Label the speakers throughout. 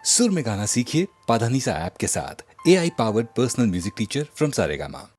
Speaker 1: सुर में गाना सीखिए पाधानीसा ऐप के साथ। AI powered personal music teacher from Saregama.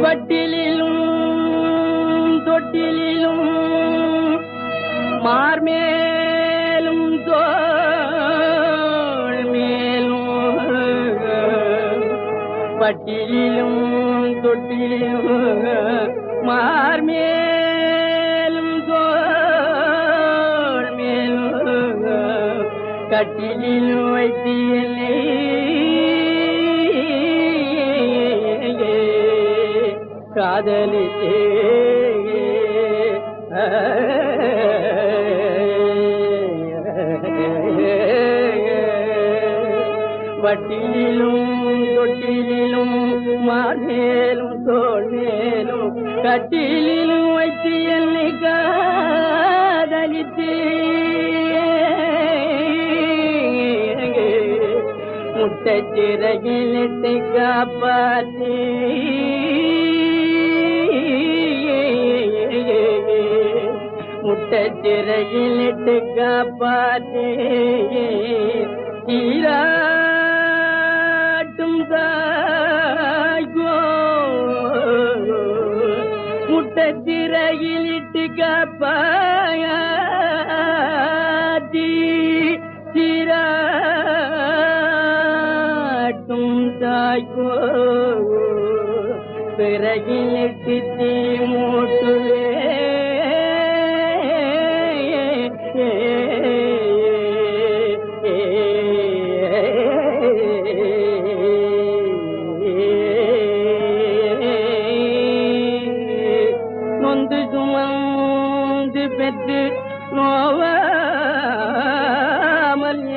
Speaker 2: பட்டிலும் தொட்டிலும் மார்மேலும் தோள் மேலும் பட்டிலும் தொட்டிலும் மார்மேலும் தோள் மேலும் கட்டிலும் வைத்தியலே காதலித்தே வட்டிலும் தொட்டிலும் மார்மேலும் தோள் மேலும் கட்டிலும் வைத்து என்னை காதலித்தே முட்டச்சிறகிலிட்டு காப்பாற்றி முட்டச்சிறகிலிட்டு காப்பாற்றி சீராட்டும் தாய்கோ முட்டச்சிறகிலிட்டு காப்பாற்றி சீராட்டும் தாய்கோ பிறகிலிட்டு தீ மூட்டுவே நொந்து சுமந்து பெற்று நோவாமல்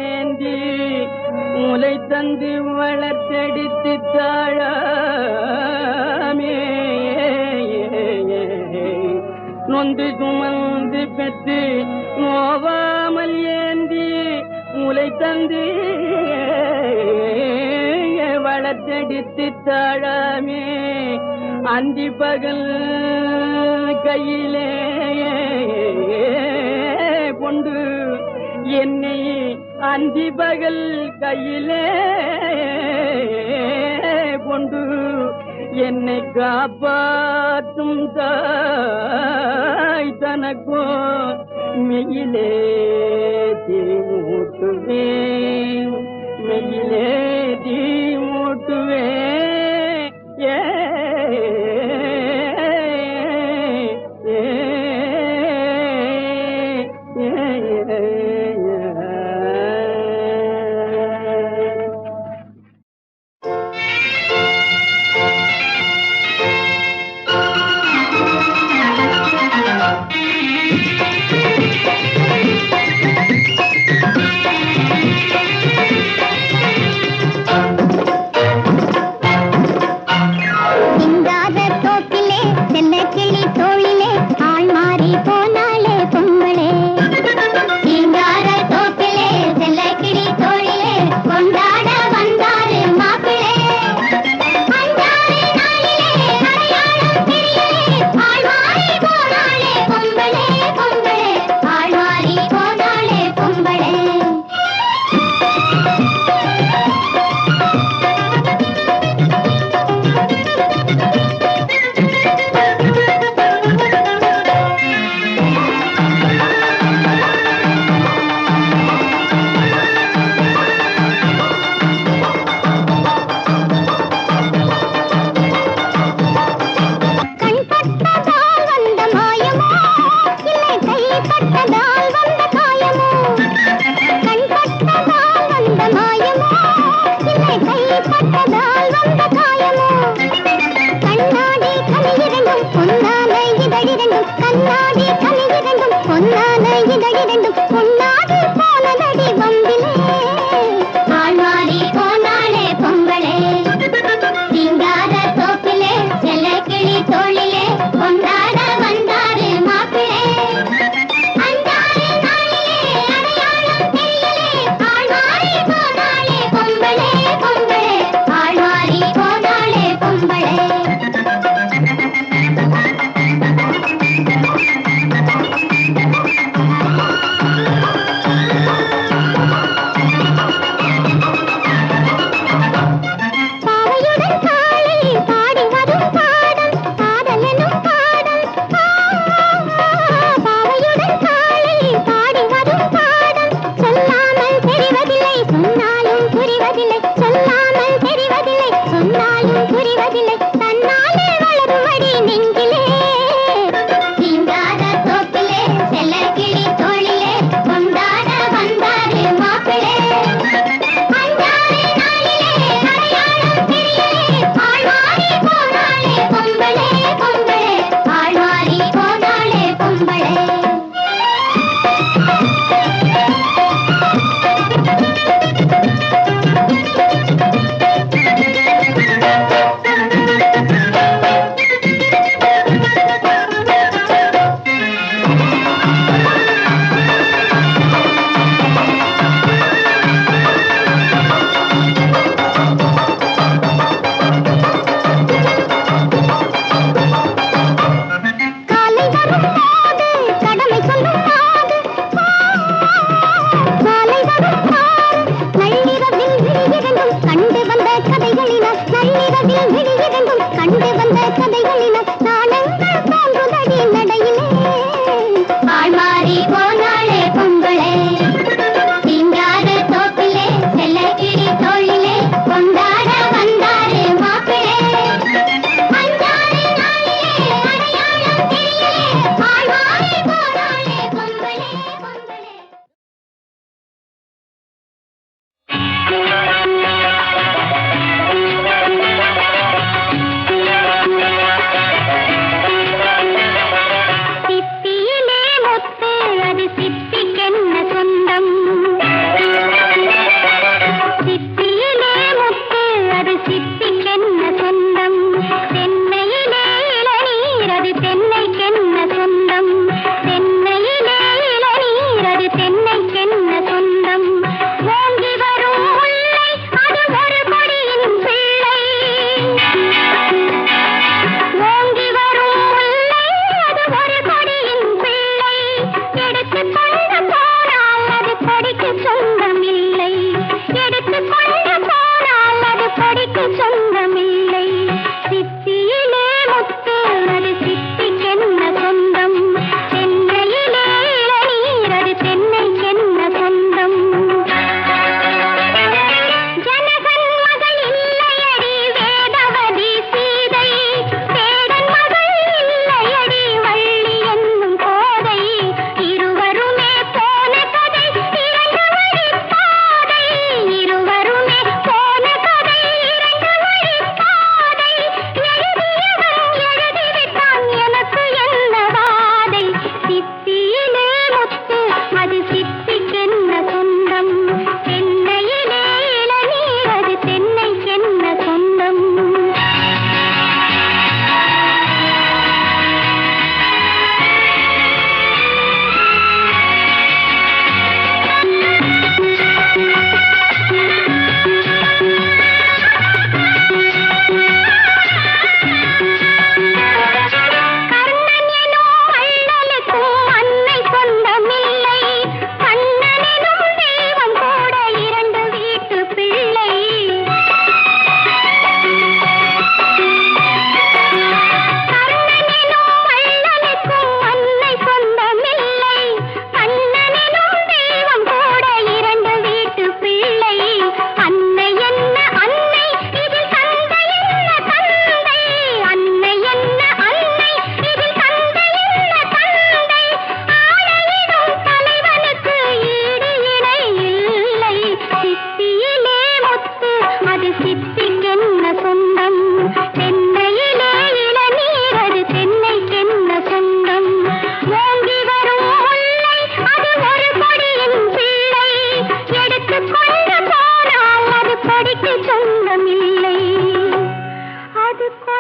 Speaker 2: ஏந்தி முலை தந்து வளர்த்தெடுத்து தாழாமே நொந்து சுமந்து பெற்று நோவாமல் ஏந்தி முலை தந்து வளர்த்தெடுத்து தாழாமே அந்தி பகல் கையிலே கொண்டு என்னை அந்தி பகல் கையிலே கொண்டு என்னை காப்பாற்றும் தாய் தனக்கோ மெயிலே தீ மூட்டுவேன் மெயிலே தீ மூட்டுவேன்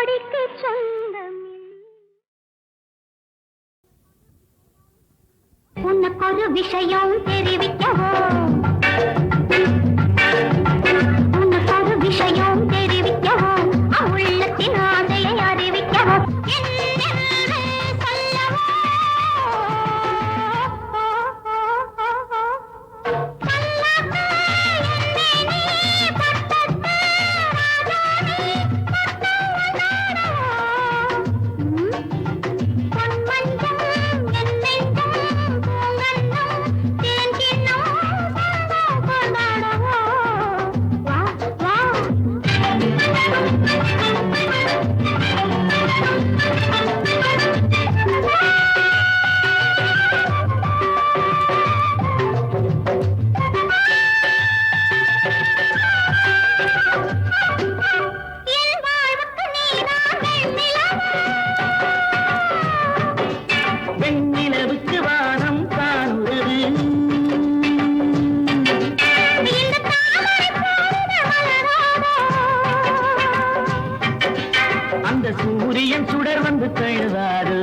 Speaker 3: கொடிக்கு சொந்தம் உனக்கு ஒரு விஷயம் தெரிவிக்கவோ உனக்கு ஒரு விஷயம் தெரிவிக்கவோ உள்ளத்தின் ஆசையை அறிவிக்கவோ
Speaker 2: சூரியன் சுடர் வந்து தழுவாரு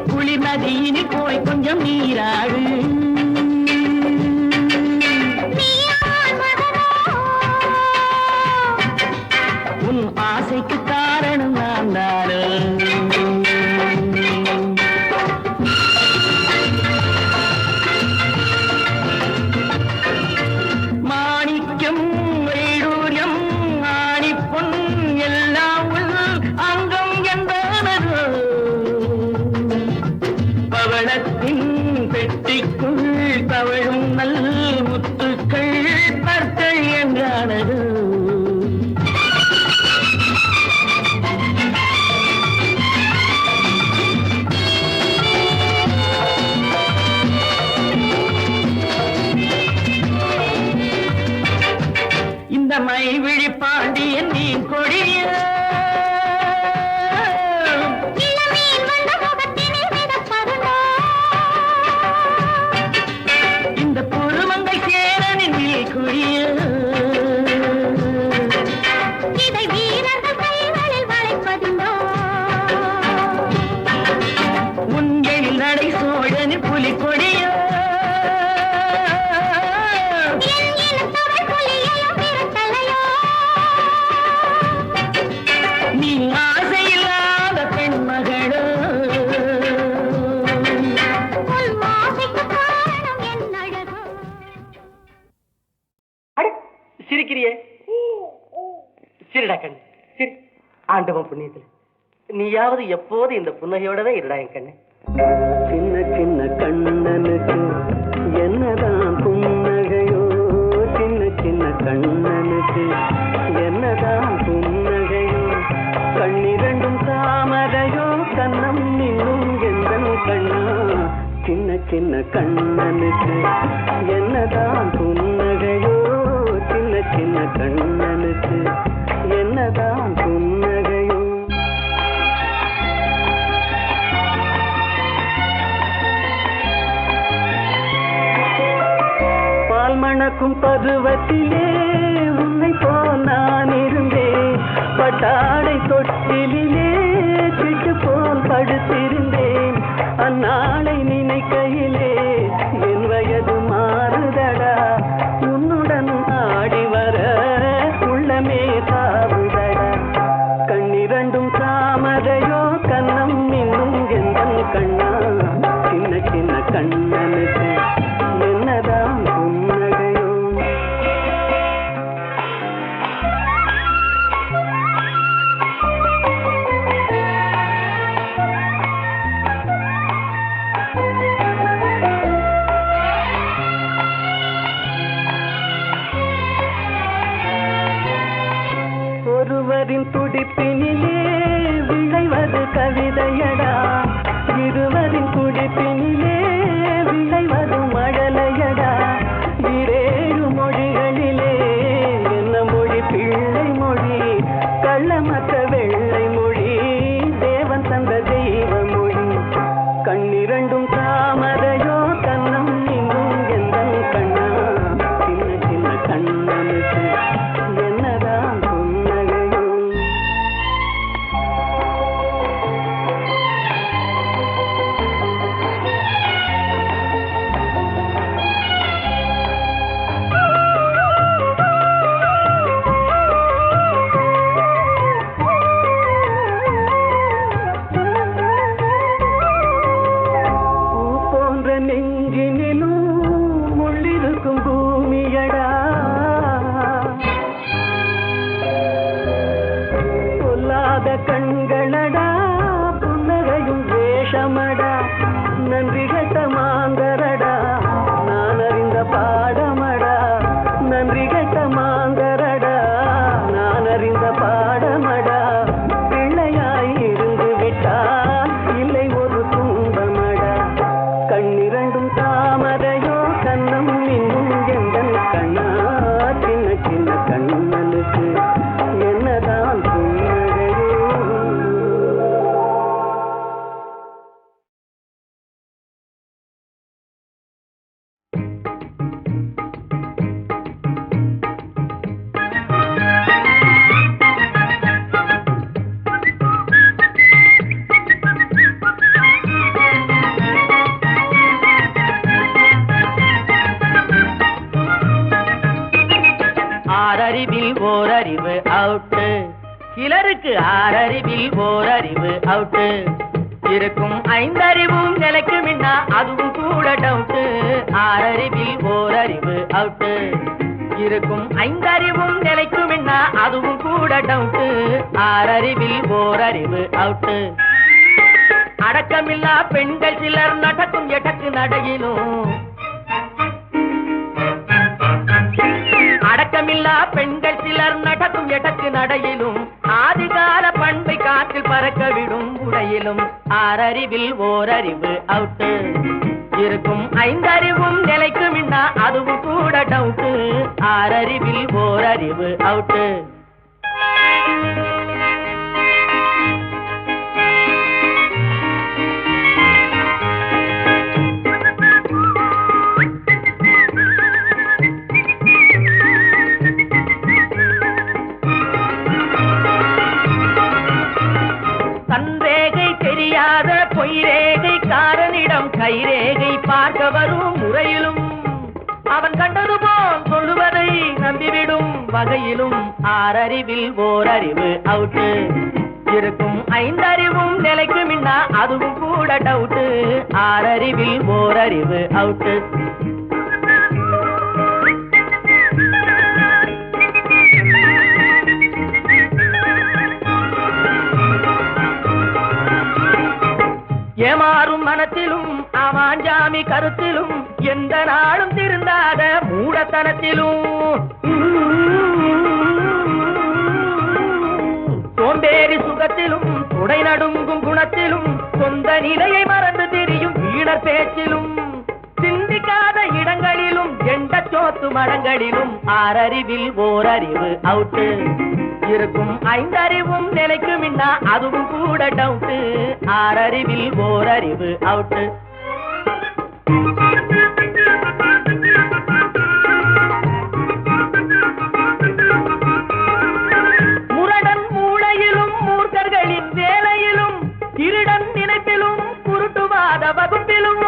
Speaker 2: குளிர் நதியினில் போய் கொஞ்சம் நீராடு உன் ஆசைக்கு காரணம் நான் தானே பெட்டிக்குள் தவழும் நல் முத்துக்கள் பற்கள் என்றானது இந்த மைவிழி பாண்டியன் நீ கொடிய சிரிக்கிறியே சிரிடா கண்ணு சிரி ஆண்டவன் புண்ணியத்தில் நீயாவது எப்போது இந்த புன்னகையோடவே இருடா என் கண்ணு சின்ன சின்ன கண்ணனுக்கு என்னதான் புன்னகையோ சின்ன சின்ன கண்ணனுக்கு என்னதான் புன்னகையோ கண்ணிரண்டும் தாமரையோ கண்ணம் இன்னும் எந்தன் கண்ணா சின்ன சின்ன கண்ணனுக்கு என்னதான் புன்னகையோ சின்ன சின்ன கண்ணனுக்கு என்னதான் புன்னகையோ பால் மணக்கும் பருவத்திலே உன்னை போல் நான் இருந்தேன் பட்டாடை தொட்டிலே சிட்டு போல் படுத்திருந்தேன் அந்நாளை நினைக்கையிலே என் வயது மாறுதடா உன்னுடன் ஆடி வர உள்ளமே தாவுதடா கண்ணிரண்டும் தாமரையோ கண்ணம் இன்னும் எந்தன் கண்ணா சின்ன சின்ன கண்ணனுக்கு என்னதான் புன்னகையோ ஒருவரின் துடிப்பினிலே விளைவது கவிதையடா இருவரின் துடிப்பினிலே விளைவது மழலையடா இரேழு மொழிகளிலே என்ன மொழி பிள்ளை மொழி கள்ளமற்ற வெள்ளை மொழி தேவன் தந்த தெய்வ மொழி கண்ணிரண்டும் தாமரையோ கண்ணம் இன்னும் எந்தன் ஆறறிவில் ஓரறிவு அவுட்டு. சிலருக்கு ஆறறிவில் ஓரறிவு அவுட்டு. இருக்கும் ஐந்தறிவும் நிலைக்கு மின்னா அதுவும் கூட டவுட்டு. ஆறறிவில் ஓரறிவு அவுட்டு. இருக்கும் ஐந்தறிவும் நிலைக்கு மின்னா அதுவும் கூட டவுட்டு. ஆறறிவில் ஓரறிவு அவுட்டு. அடக்கமில்லா பெண்கள் சிலர் நடக்கும் எட்டக்கு நடையிலும். அடக்கமில்லா பெண்கள் சிலர் நடக்கும் எட்டக்கு நடையிலும். ஆதிகால பண்பை காற்றில் பறக்க விடும் உடையிலும். ஆறறிவில் ஓரறிவு அவுட்டு. இருக்கும் ஐந்தறிவும் நிலைக்கு மின்னா அதுவும் கூட டவுட்டு. ஆறறிவில் ஓரறிவு அவுட்டு. தன்ரேகை தெரியாத பொய்ரேகை காரனிடம் கைரேகை பார்க்க வரும் முறையிலும். அவன் கண்டது போல் சொல்லுவதை நம்பிவிடும் வகையிலும். ஆறறிவில் ஓரறிவு அவுட்டு. இருக்கும் ஐந்தறிவும் நிலைக்கு மின்னா அதுவும் கூட டவுட்டு. ஆறறிவில் ஓரறிவு அவுட்டு. ஏமாறும் மனத்திலும் அவாஞ்சாமி கருத்திலும். எந்த நாளும் திருந்தாத மூடத்தனத்திலும். சோம்பேறி சுகத்திலும் துடை நடுங்கும் குணத்திலும். சொந்த நிலையை மறந்து திரியும் வீணர் பேச்சிலும். சிந்திக்காத இடங்களிலும் எண்ட சோத்து மடங்களிலும். ஆறறிவில் ஓரறிவு அவுட்டு. இருக்கும் ஐந்தறிவும் நிலைக்கு மின்னா அதுவும் கூட டவுட்டு. ஆறறிவில் ஓரறிவு அவுட்டு. முரடன் மூளையிலும் மூர்க்கர்களின் வேலையிலும். திருடன் நினைப்பிலும் குருட்டுவாத வகுப்பிலும்.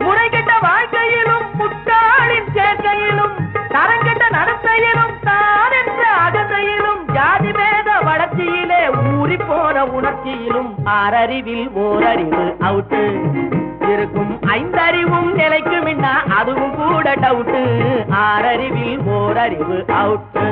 Speaker 2: முறைகெட்ட வாழ்க்கையிலும் முட்டாளின் சேர்க்கையிலும். தரங்கெட்ட நடத்தையிலும் தான் என்ற அகந்தையிலும். ஜாதி பேத வளர்ச்சியிலே ஊறி போன உணர்ச்சியிலும். ஆறறிவில் ஓரறிவு அவுட்டு. இருக்கும் ஐந்தறிவும் நிலைக்கு மின்னா அதுவும் கூட டவுட்டு. ஆறறிவில் ஓரறிவு அவுட்டு.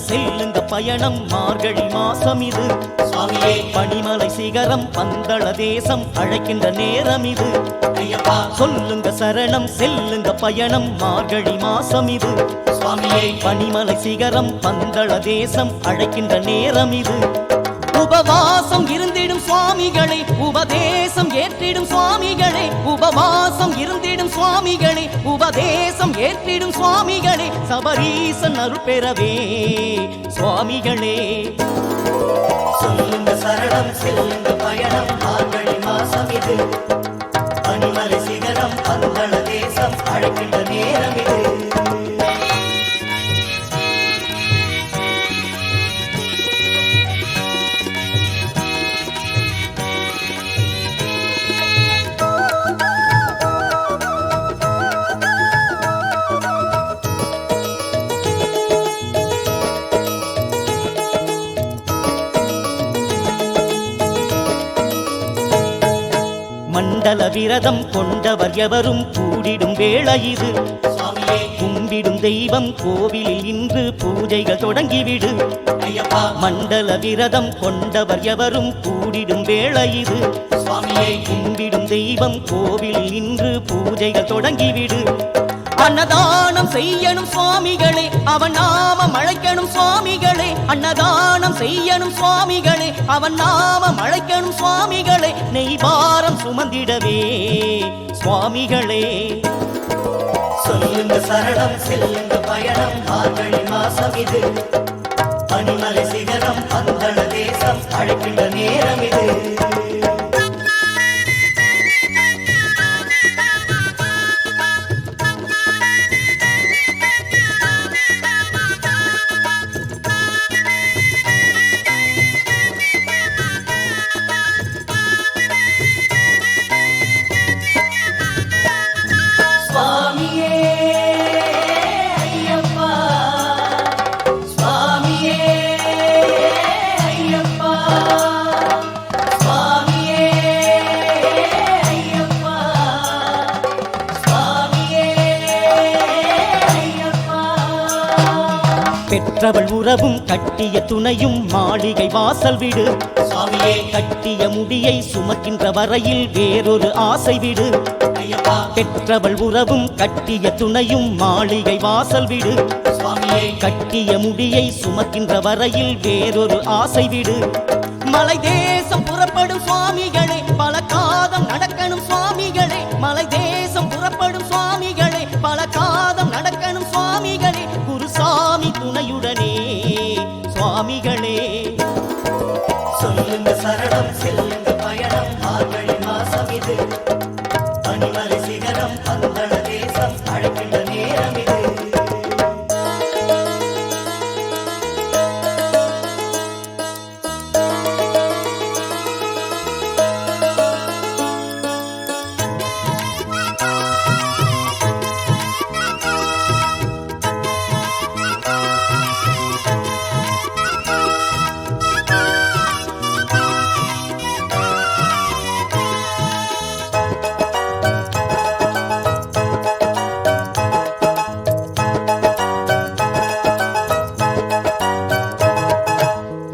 Speaker 4: செல்லுங்க பயணம் மார்கழி மாசம் இது. சுவாமியே பனிமலை சிகரம் பந்தள தேசம் அழைக்கின்ற நேரம் இது. சொல்லுங்க சரணம் செல்லுங்க பயணம் மார்கழி மாசம் இது. சுவாமியே பனிமலை சிகரம் பந்தள தேசம் அழைக்கின்ற நேரம் இது. உபவாசம் இருந்திடும் சுவாமிகளே உபதேசம் ஏற்றிடும் சுவாமிகளே. உபவாசம் இருந்திடும் சுவாமிகளே உபதேசம் ஏற்றிடும் சுவாமிகளே. சபரீசன் அருள் பெறவே சுவாமிகளே. சொல்லுங்க சரணம் செல்லுங்க பயணம் மார்கழி மாசம் இது. பனிமலை சிகரம் பந்தள தேசம் அழைக்கின்ற நேரம் இது. மண்டல விரதம் கொண்டவர் எவரும் கூடிடும் வேளை இது. கும்பிடும் தெய்வம் கோவிலில் இன்று பூஜைகள் தொடங்கிவிடு. மண்டல விரதம் கொண்டவர் எவரும் கூடிடும் வேளை இது. கும்பிடும் தெய்வம் கோவிலில் இன்று பூஜைகள் தொடங்கிவிடு.
Speaker 5: அன்னதானம் செய்யணும் சுவாமிகளே அவன் நாமம் அழைக்கணும் சுவாமிகளே அன்னதானம் செய்யணும் சுவாமிகளே அவன் நாமம் அழைக்கணும் சுவாமிகளே நெய்பாரம் சுமந்திடவே சுவாமிகளே
Speaker 4: சொல்லுங்க சரணம் செல்லுங்க பயணம் மார்கழி மாசம் இது பனிமலை சிகரம் பந்தள தேசம் அழைக்கின்ற நேரம் இது
Speaker 5: பெற்றவள் உறவும் கட்டிய துணையும் மாளிகை வாசல் விடு
Speaker 4: சுவாமியே
Speaker 5: கட்டிய முடியை சுமக்கின்ற வரையில் வேறொரு ஆசை விடு
Speaker 4: ஐயப்பா
Speaker 5: பெற்றவள் உறவும் கட்டிய துணையும் மாளிகை வாசல் விடு
Speaker 4: சுவாமியே
Speaker 5: கட்டிய முடியை சுமக்கின்ற வரையில் வேறொரு ஆசை விடு மலை தேசம் புறப்படும் சுவாமிகளே பல காதம் நடக்கணும் சுவாமிகளே மலை தேசம் புறப்படும் சுவாமிகளே பல காதம் நடக்கணும் சுவாமிகளே குருசாமி துணையுடனே சுவாமிகளே
Speaker 4: சொல்லுங்க சரணம் செல்லுங்க பயணம் மார்கழி மாசம் இது பனிமலை சிகரம் பந்தள தேசம் அழைக்கின்ற நேரம் இது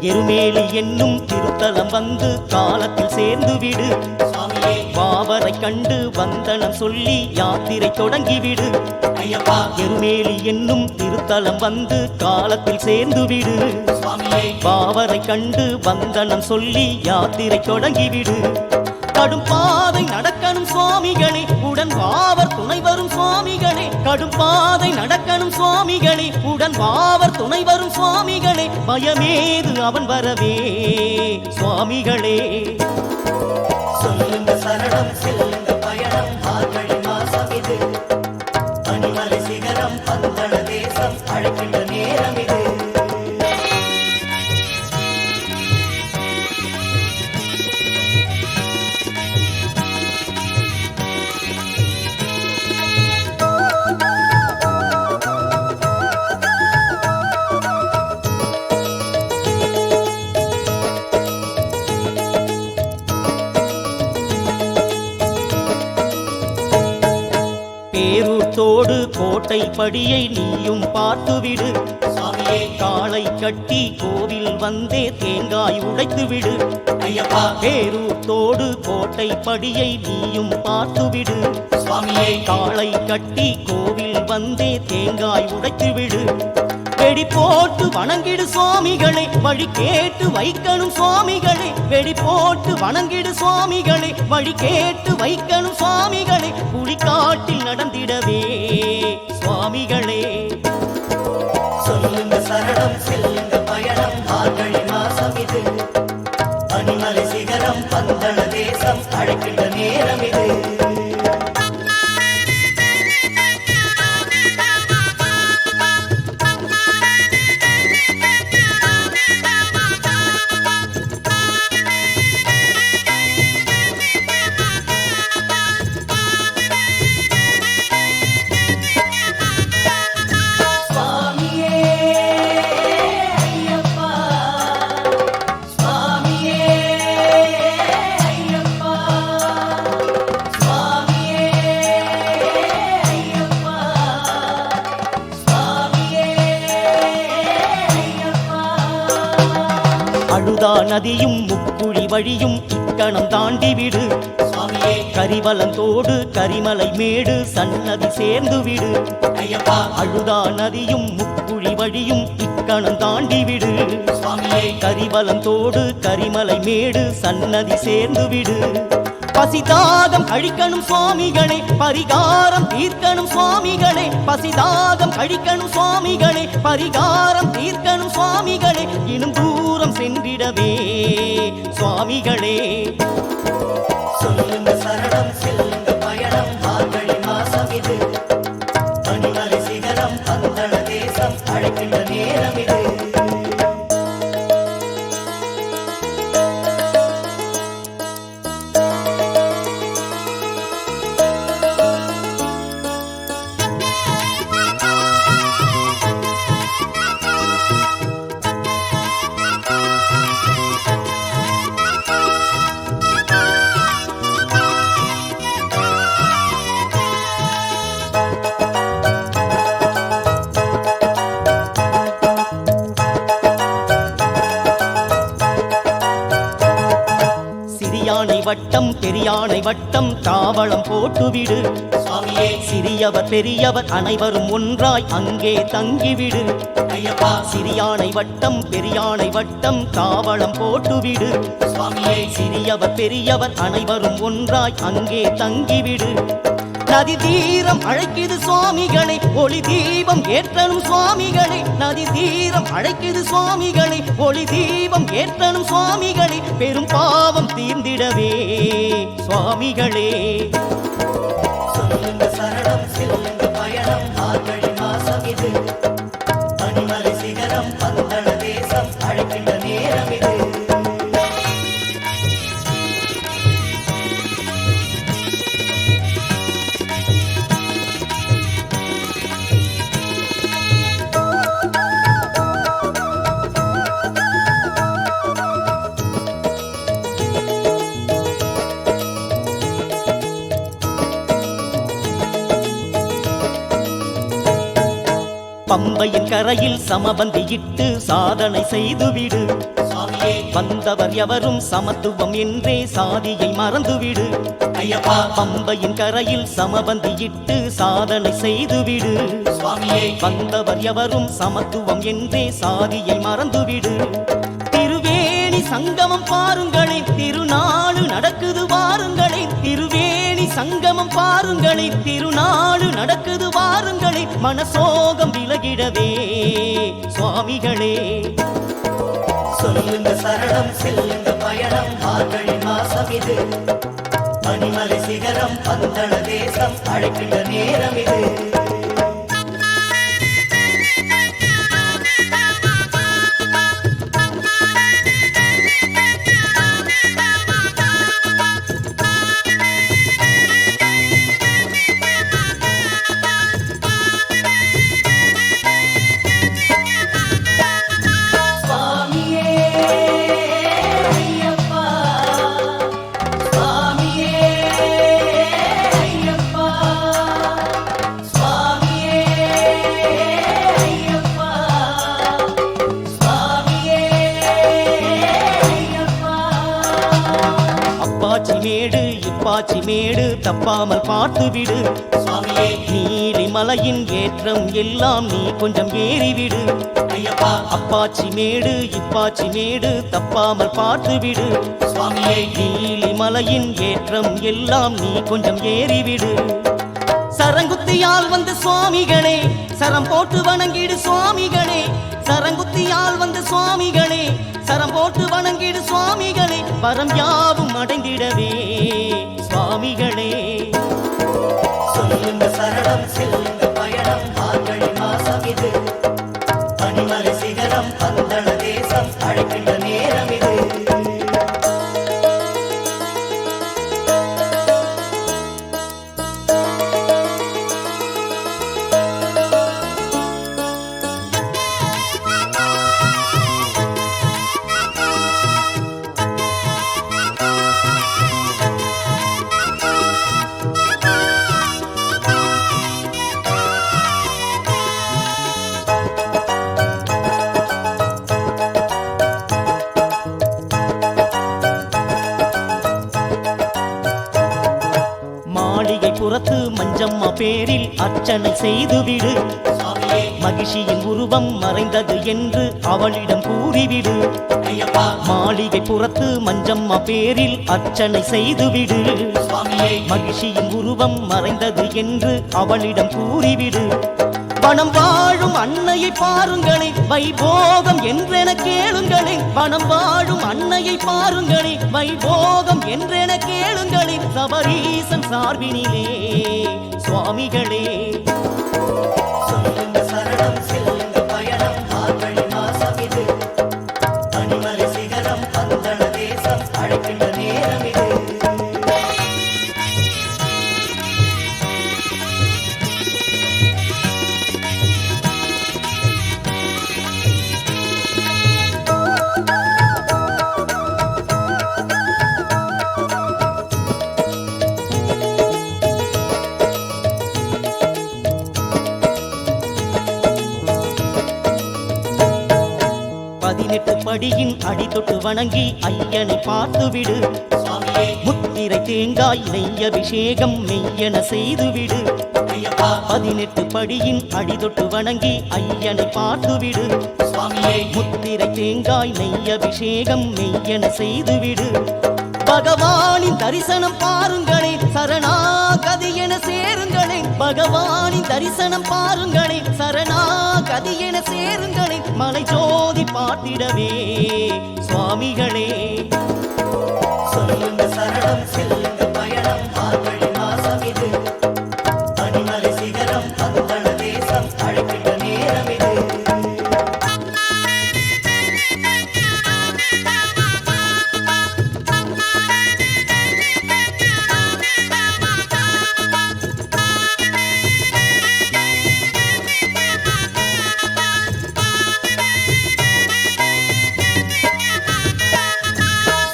Speaker 5: எருமேலி என்னும் திருத்தலம் வந்து காலத்தில் சேர்ந்து விடு
Speaker 4: சுவாமியே
Speaker 5: பாவரை கண்டு வந்தனம் சொல்லி யாத்திரை தொடங்கிவிடு
Speaker 4: ஐயப்பா
Speaker 5: எருமேலி என்னும் திருத்தலம் வந்து காலத்தில் சேர்ந்து விடு
Speaker 4: சுவாமியே
Speaker 5: பாவரை கண்டு வந்தனம் சொல்லி யாத்திரை தொடங்கிவிடு கடும் பாதை நடக்கணும் சுவாமிகளே உடன் வாவர் துணை வரும் சுவாமிகளே கடும் பாதை நடக்கணும் சுவாமிகளே உடன் வாவர் துணை வரும் சுவாமிகளே பயமேது அவன் வரவே சுவாமிகளே
Speaker 4: சொல்லுங்க சரணம் செல்லுங்க பயணம் மார்கழி மாசம் இது பனிமலை சிகரம் பந்தள தேசம் அழைக்கின்ற நேரம் இது
Speaker 5: பேரூர்த்தோடு கோட்டை படியை நீயும் பார்த்துவிடு
Speaker 4: சுவாமியே
Speaker 5: காளை கட்டி கோவில் வந்தே தேங்காய் உடைத்து விடு
Speaker 4: ஐயப்பா
Speaker 5: பேரூர்த்தோடு கோட்டை படியை நீயும் பார்த்துவிடு
Speaker 4: சுவாமியே
Speaker 5: காளை கட்டி கோவில் வந்தே தேங்காய் உடைத்து விடு வெடி போட்டு வணங்கிடு சுவாமிகளே வழி கேட்டு வைக்கணும் சுவாமிகளே வெடி போட்டு வணங்கிடு சுவாமிகளே வழி கேட்டு வைக்கணும் சுவாமிகளே புலிக்காட்டில் நடந்திடவே சுவாமிகளே
Speaker 4: சொல்லுங்க சரணம் செல்லுங்க பயணம் மார்கழி மாசம் இது பனிமலை சிகரம் பந்தள தேசம் அழைக்கின்ற நேரம் இது
Speaker 5: அழுதா நதியும் முக்குழி வழியும் இக்கணம் தாண்டி விடு
Speaker 4: சுவாமியே
Speaker 5: கரிவலந்தோடு கரிமலை மேடு சன்னதி சேர்ந்து விடு
Speaker 4: ஐயப்பா
Speaker 5: அழுதா நதியும் முக்குழி வழியும் இக்கணம் தாண்டி விடு
Speaker 4: சுவாமியே
Speaker 5: கரிவலந்தோடு கரிமலை மேடு சன்னதி சேர்ந்து விடு பசிதாகம் கழிக்கணும் சுவாமிகளே பரிகாரம் தீர்க்கணும் சுவாமிகளே பசிதாகம் கழிக்கணும் சுவாமிகளே பரிகாரம் தீர்க்கணும் சுவாமிகளே இன்னும் தூரம் சென்றிடவே சுவாமிகளே
Speaker 4: சொல்லுங்க சரணம் செல்லுங்க பயணம் மார்கழி மாசம் இது பனிமலை சிகரம் பந்தள தேசம் அழைக்கின்ற நேரம் இது
Speaker 5: சிறியானை வட்டம் பெரியானை வட்டம் தாவளம் போட்டுவிடு
Speaker 4: சுவாமியே
Speaker 5: சிறியவர் பெரியவர் அனைவரும் ஒன்றாய் அங்கே தங்கிவிடு
Speaker 4: ஐயப்பா
Speaker 5: சிறியானை வட்டம் பெரியானை வட்டம் தாவளம் போட்டுவிடு
Speaker 4: சுவாமியே
Speaker 5: சிறியவர் பெரியவர் அனைவரும் ஒன்றாய் அங்கே தங்கிவிடு நதி தீரம் அழைக்குது சுவாமிகளை ஒளி தீபம் ஏற்றணும் சுவாமிகளை நதி தீரம் அழைக்குது சுவாமிகளை ஒளி தீபம் ஏற்றணும் சுவாமிகளை பெரும் பாவம் தீர்ந்திடவே சுவாமிகளே
Speaker 4: சொல்லுங்க சரணம் செல்லுங்க பயணம் மார்கழி மாசம் இது பனிமலை சிகரம் பந்தள தேசம் அழைக்கின்ற நேரம் இது
Speaker 5: பம்பையின் கரையில் சமபந்தியிட்டு சாதனை செய்துவிடு
Speaker 4: சுவாமியே
Speaker 5: வந்தவர் எவரும் சமத்துவம் என்றே சாதியை மறந்துவிடு
Speaker 4: ஐயப்பா
Speaker 5: பம்பையின் கரையில் சமபந்தியிட்டு சாதனை செய்துவிடு
Speaker 4: சுவாமியே
Speaker 5: வந்தவர் எவரும் சமத்துவம் என்றே சாதியை மறந்துவிடு திருவேணி சங்கமம் பாருங்களே திருநாளு நடக்குது வாருங்களே திருவேணி சங்கமம் பாருங்களே திருநாளு நடக்குது வாருங்களே மனசோகம் விலகிடவே சுவாமிகளே
Speaker 4: சொல்லுங்க சரணம் செல்லுங்க பயணம் மார்கழி மாசம் இது பனிமலை சிகரம் பந்தள தேசம் அழைக்கின்ற நேரம் இது சுவாமியே ஐயப்பா சுவாமியே ஐயப்பா சுவாமியே ஐயப்பா சுவாமியே ஐயப்பா
Speaker 5: அப்பாச்சி மேடு இப்பாச்சி மேடு தப்பாமல் பார்த்துவிடு
Speaker 4: சுவாமியே
Speaker 5: நீலிமலையின் ஏற்றம் எல்லாம் நீ கொஞ்சம் ஏறிவிடு
Speaker 4: ஐயப்பா
Speaker 5: அப்பாச்சி மேடு இப்பாச்சி மேடு தப்பாமல் பார்த்துவிடு
Speaker 4: சுவாமியே
Speaker 5: நீலிமலையின் ஏற்றம் எல்லாம் நீ கொஞ்சம் ஏறிவிடு சரங்குத்தியால் வந்த சுவாமிகளே சரம் போட்டு வணங்கிடு சுவாமிகளே சரங்குத்தியால் வந்த சுவாமிகளே சரம் போட்டு வணங்கிடு சுவாமிகளே வரம் யாவும் அடைந்திடவே சுவாமிகளே
Speaker 4: சொல்லுங்க சரணம் செல்லுங்க பயணம் மார்கழி மாசம் இது பனிமலை சிகரம் பந்தள தேசம் அழைக்கின்ற நேரம் இது
Speaker 5: பேரில் அர்ச்சனை செய்துவிடு.
Speaker 4: சுவாமியே
Speaker 5: மகிழ்ச்சியின் உருவம் மறைந்தது என்று அவளிடம் கூறிவிடு.
Speaker 4: ஐயப்பா
Speaker 5: மாளிகை புறத்து மஞ்சம்மா பேரில் அர்ச்சனை செய்துவிடு.
Speaker 4: சுவாமியே
Speaker 5: மகிழ்ச்சியின் உருவம் மறைந்தது என்று அவளிடம் கூறிவிடு. வனம் வாழும் அன்னையை பாருங்களே, வைபோகம் என்றென கேளுங்களே. வனம் வாழும் அன்னையை பாருங்களே, வைபோகம் என்றென கேளுங்களே. சபரீசன் சார்பினிலே சுவாமிகளே.
Speaker 4: சொல்லுங்க சரணம் செல்லுங்க பயணம் மார்கழி மாசம் இது. பனிமலை சிகரம் பந்தள தேசம் அழைக்கின்ற நேரம் இது.
Speaker 5: படியின் அடி தொட்டு வணங்கி ஐயனை பார்த்துவிடு.
Speaker 4: சுவாமியே
Speaker 5: முத்திரை தேங்காய் நெய் அபிஷேகம் மெய்யென செய்துவிடு.
Speaker 4: ஐயப்பா
Speaker 5: 18 படியின் அடி தொட்டு வணங்கி ஐயனை பார்த்துவிடு.
Speaker 4: சுவாமியே
Speaker 5: முத்திரை தேங்காய் நெய் அபிஷேகம் மெய்யென செய்துவிடு. பகவானின் தரிசனம் பாருங்களே, சரணாகதி என சேருங்களே. பகவானின் தரிசனம் பாருங்களே, சரணாகதி என சேருங்களே. மலை ஜோதி பார்த்திடவே சுவாமிகளே.
Speaker 4: சொல்லுங்க சரணம் செல்லுங்க பயணம் மார்கழி மாசம் இது. பனிமலை சிகரம் பந்தள தேசம் அழைக்கின்ற நேரம் இது.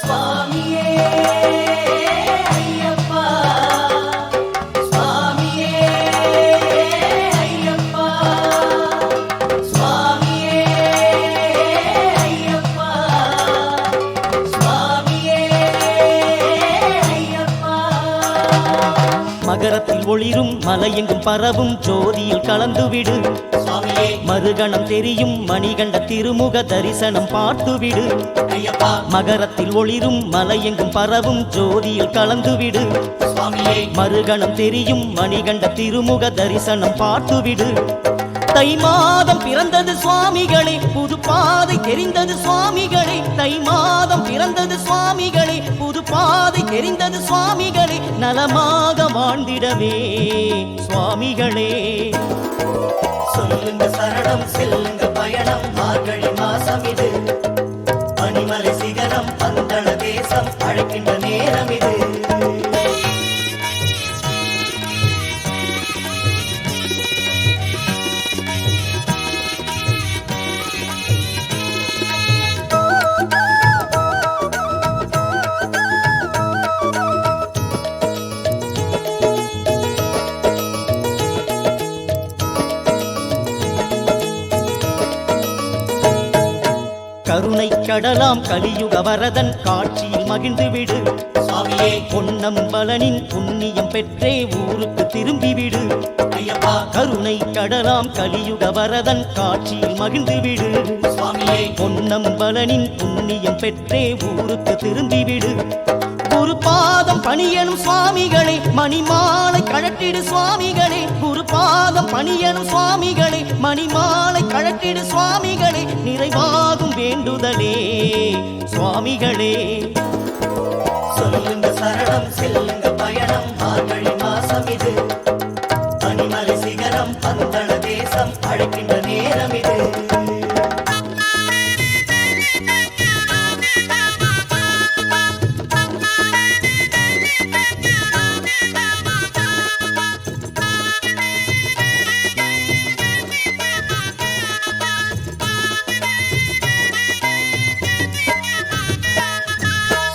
Speaker 4: சுவாமியே ஐயப்பா சுவாமியே ஐயப்பா சுவாமியே ஐயப்பா சுவாமியே ஐயப்பா.
Speaker 5: மகரத்தில் ஒளிரும் மலையெங்கும் பரவும் ஜோதியில் கலந்துவிடு.
Speaker 4: சுவாமியே
Speaker 5: மறுகணம் தெரியும் மணிகண்ட திருமுக தரிசனம் பார்த்துவிடு.
Speaker 4: ஐயப்பா
Speaker 5: மகரத்தில் ஒளிரும் மலையெங்கும் பரவும் ஜோதியில் கலந்துவிடு.
Speaker 4: சுவாமியே
Speaker 5: மறுகணம் தெரியும் மணிகண்ட திருமுக தரிசனம் பார்த்துவிடு. தை மாதம் பிறந்தது சுவாமிகளே, புது பாதை தெரிந்தது சுவாமிகளே. தை மாதம் பிறந்தது சுவாமிகளே, புது பாதை தெரிந்தது சுவாமிகளே. நலமாக வாழ்ந்திடவே சுவாமிகளே.
Speaker 4: சொல்லுங்க சரணம் செல்லுங்க பயணம் மார்கழி மாசம் இது. பனிமலை சிகரம் பந்தள தேசம் அழைக்கின்ற நேரம் இது.
Speaker 5: கருணை கடலாம் கலியுக வரதன் காட்சியில் மகிழ்ந்துவிடு.
Speaker 4: சுவாமியே
Speaker 5: பொன்னம்பலனின் புண்ணியம் பெற்றே ஊருக்கு திரும்பிவிடு.
Speaker 4: ஐயப்பா
Speaker 5: கருணை கடலாம் கலியுக வரதன் காட்சியில் மகிழ்ந்துவிடு.
Speaker 4: சுவாமியே
Speaker 5: பொன்னம்பலனின் புண்ணியம் பெற்றே ஊருக்கு திரும்பிவிடு. குரு பாதம் பணியனும் சுவாமிகளே, மணிமாலை கழட்டிடு சுவாமிகளே. குரு பாதம் பணியனும் சுவாமிகளே, மணிமாலை கழட்டிடு சுவாமிகளே. நிறைவாகும் வேண்டுதலே சுவாமிகளே.
Speaker 4: சொல்லுங்க சரணம் செல்லுங்க பயணம் மார்கழி மாசம் இது. பனிமலை சிகரம் பந்தள தேசம் அழைக்கின்ற நேரம் இது.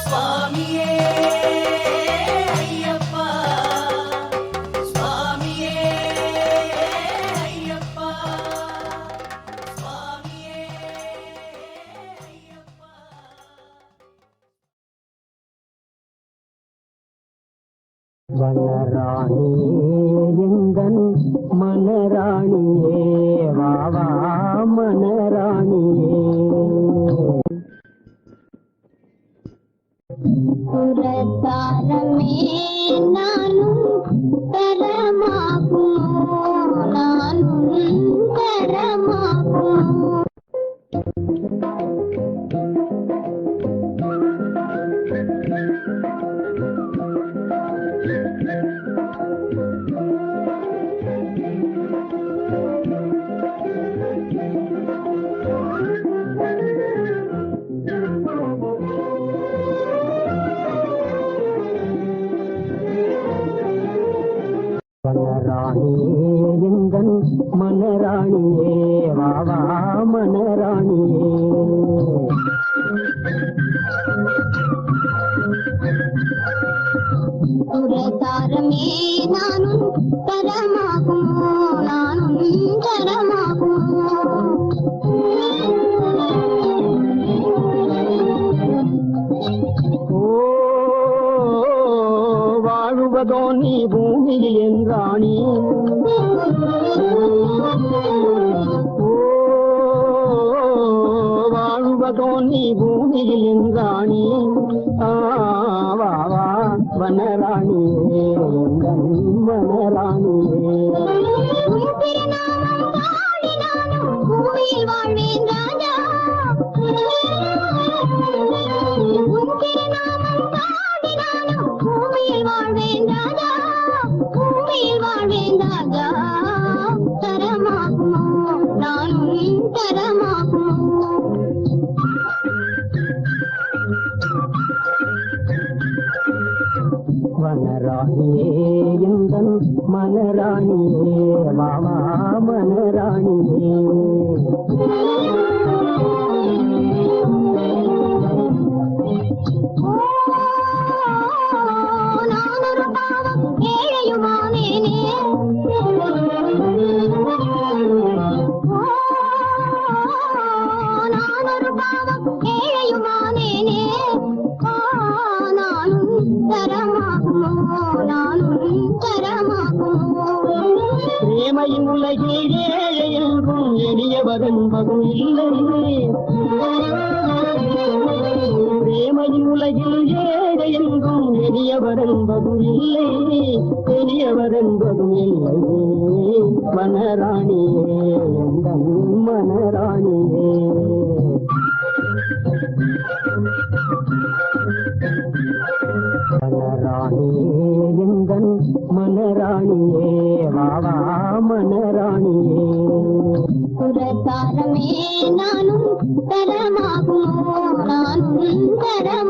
Speaker 4: சுவாமியே ஐயப்பா சுவாமியே ஐயப்பா சுவாமியே
Speaker 2: வனராணியே எந்தன் மனராணியே வாவா மனராணியே
Speaker 3: புறத்தாரமே நானும் தரமாகுமோ நானும் தரமாகுமோ
Speaker 2: வனராணியே எந்தன் மனராணியே வாவா மனராணியே
Speaker 3: புறத்தாரமே நானும் தரமாகுமோ நானும் தரமாகுமோ
Speaker 2: வாழுவதோ நீ பூமியில் என்றாணி வாழுவதோ நீ பூமியில் என்றாணி வாவா வனராணியே வனராணியே
Speaker 3: பூமியில் வாழ்வேன் ராஜா பூமியில் வாழ்வேன் ராஜா பூமியில் வாழ்வேன் ராஜா தரமாகுமோ நானும் தரமாகுமோ
Speaker 2: வனராணியே எந்தன் மனராணியே வாவா மனராணியே
Speaker 3: நானொரு பாவம் ஏழையுமானேனே நானொரு பாவம் ஏழையுமானேனே நானும் தரமாகுமோ நானும் தரமாகுமோ
Speaker 2: பிரேமையின் உலகில் ஏழை என்றும் எளியவரென்பதும் இல்லை பிரேமையின் உலகில் ஏழை என்றும் எளியவரென்பதும் இல்லை பெரியவரென்பதும் இல்லை மனராணியே எந்தன் மனராணியே வனராணியே எந்தன் மனராணியே வாவா மனராணியே
Speaker 3: புறத்தாரமே நானும் தரமாகுமோ நானும் தரமாகுமோ